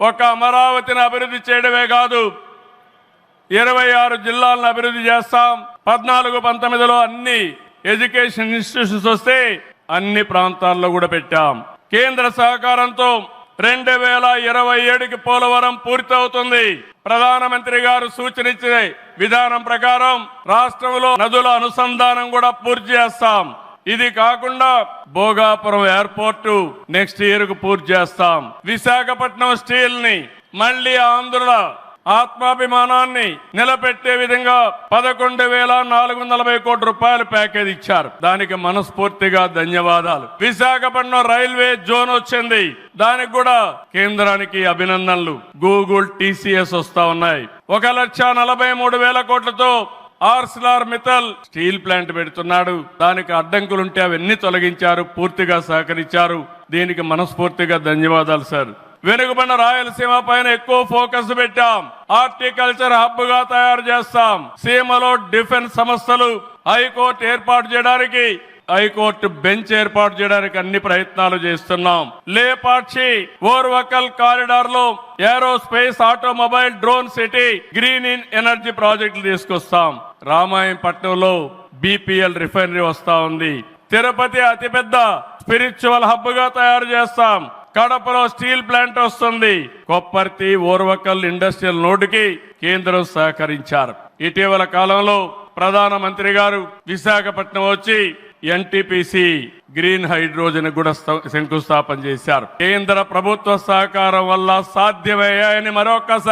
ఒక అమరావతిని అభివృద్ధి చేయడమే కాదు, 26 జిల్లాలను అభివృద్ధి చేస్తాం. 14-19లో అన్ని ఎడ్యుకేషన్ ఇన్స్టిట్యూషన్స్ వస్తే అన్ని ప్రాంతాల్లో కూడా పెట్టాం. కేంద్ర సహకారంతో 2027కి పోలవరం పూర్తవుతుంది. ప్రధానమంత్రి గారు సూచనిచ్చే విధానం ప్రకారం రాష్ట్రంలో నదుల అనుసంధానం కూడా పూర్తి చేస్తాం. ఇది కాకుండా భోగాపురం ఎయిర్పోర్టు నెక్స్ట్ ఇయర్ కు పూర్తి చేస్తాం. విశాఖపట్నం స్టీల్ ని మళ్లీ ఆంధ్రుల ఆత్మాభిమానాన్ని నిలబెట్టే విధంగా 11,440 కోట్ల రూపాయల ప్యాకేజ్ ఇచ్చారు. దానికి మనస్ఫూర్తిగా ధన్యవాదాలు. విశాఖపట్నం రైల్వే జోన్ వచ్చింది, దానికి కూడా కేంద్రానికి అభినందనలు. గూగుల్, TCS వస్తా ఉన్నాయి. 1,43,000 కోట్లతో ఆర్సిలార్ మిత్తల్ స్టీల్ ప్లాంట్ పెడుతున్నాడు. దానికి అడ్డంకులుంటే అవన్నీ తొలగించారు, పూర్తిగా సహకరించారు. దీనికి మనస్ఫూర్తిగా ధన్యవాదాలు సార్. వెనుకబడిన రాయలసీమ పైన ఎక్కువ ఫోకస్ పెట్టాం. హార్టికల్చర్ హబ్ గా తయారు చేస్తాం. సీమలో డిఫెన్స్ సంస్థలు, హైకోర్టు ఏర్పాటు చేయడానికి, హైకోర్టు బెంచ్ ఏర్పాటు చేయడానికి అన్ని ప్రయత్నాలు చేస్తున్నాం. లేపాక్షి ఓర్వకల్ కారిడార్ లో aerospace, automobile, drone city, green energy ప్రాజెక్టులు తీసుకొస్తాం. రామాయంపట్నంలో BPL రిఫైనరీ వస్తా ఉంది. తిరుపతి అతిపెద్ద స్పిరిచువల్ హబ్ గా తయారు చేస్తాం. కడపలో స్టీల్ ప్లాంట్ వస్తుంది. కొప్పర్తి, ఓర్వకల్ ఇండస్ట్రియల్ నోడ్కి కేంద్రం సహకరించారు. ఇటీవల కాలంలో ప్రధానమంత్రి గారు విశాఖపట్నం వచ్చి NTPC గ్రీన్ హైడ్రోజన్ కూడా శంకుస్థాపన చేశారు. కేంద్ర ప్రభుత్వ సహకారం వల్ల సాధ్యమయ్యాయని మరొకసారి